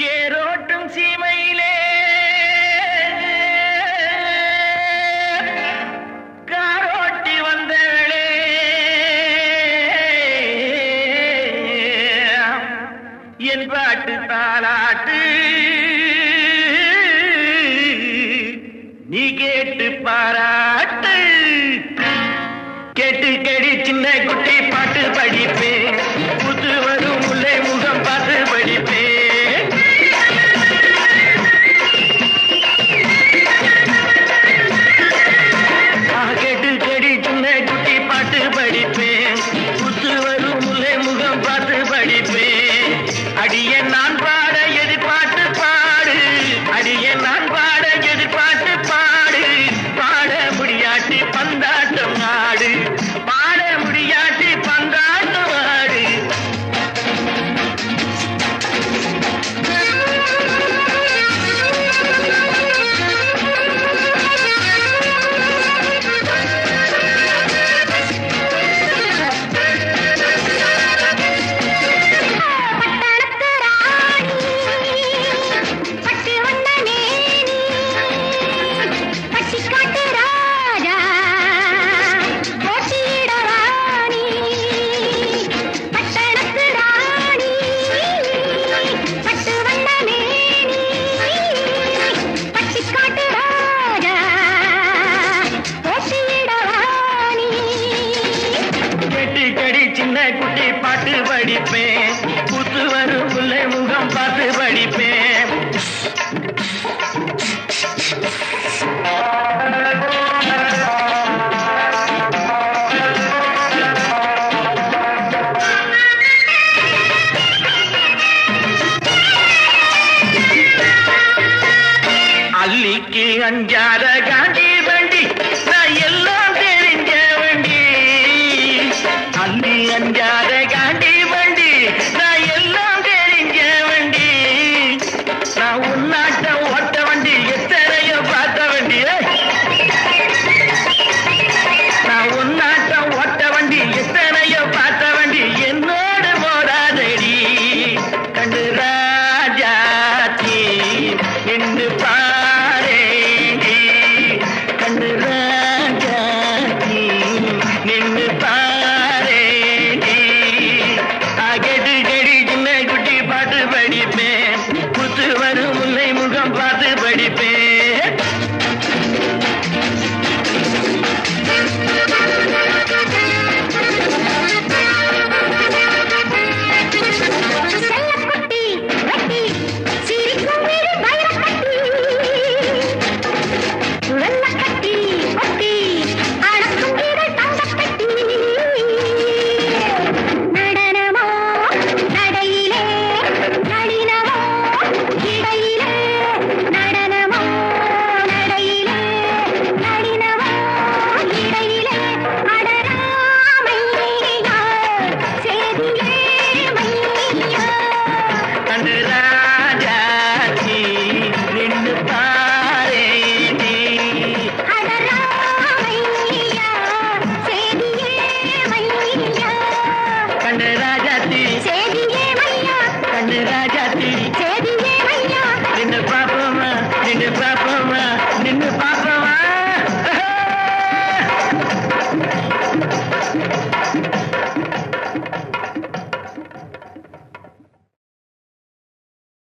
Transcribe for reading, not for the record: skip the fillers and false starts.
ஏரோட்டும் சீமையிலே காரோட்டி வந்தவளே, என் பாட்டு தாலாட்டு நீ கேட்டு பாராட்டு. கேட்டு கேடி சின்ன குட்டி பாட்டு படிப்பேன், புத்து வரும் முல்லை முகம் பார்த்து படிப்பேன். கேட்டு கேடி சின்ன குட்டி பாட்டு படிப்பேன், புத்து வரும் முல்லை முகம் பார்த்து படிப்பேன். அடிய நான் பாட எதிர்பார்த்து பாடு, அடிய நான் பாட எதிர்பார்த்து பாடு. பாட முடியாட்டி பந்தாட்டம் ஆடு, பாட முடியாட்டி பந்தாட்டம் ஆடு. சின்ன குட்டி பாட்டு படிப்பேன், புத்து வரும் முல்லை முகம் பார்த்து படிப்பேன். அள்ளிக்கு அஞ்சாத காண்டி வண்டி, நான் எல்லாம் தெரிஞ்ச வண்டி. அள்ளி அஞ்சாத காண்டி வண்டி, நான் எல்லாம் தெரிஞ்ச வண்டி. நான் உன்னாட்ட ஓட்ட வண்டி, எத்தனையோ பார்த்த வண்டி. நான் உன்னாட்ட ஓட்ட வண்டி, எத்தனையோ பார்த்த வண்டி. என்னோடு போராதடி கண்டு ராஜாத்தி நின்று பாரேடி, கண்டு ராஜாத்தி நின்று பாரேடி. கெடு கெடி சின்ன குட்டி பாட்டு படிப்பேன், புத்து வரும் முல்லை முகம் பார்த்து படிப்பேன். ராஜாத்தி நின்னு பாப்போமா, நின்னு பாப்போமா.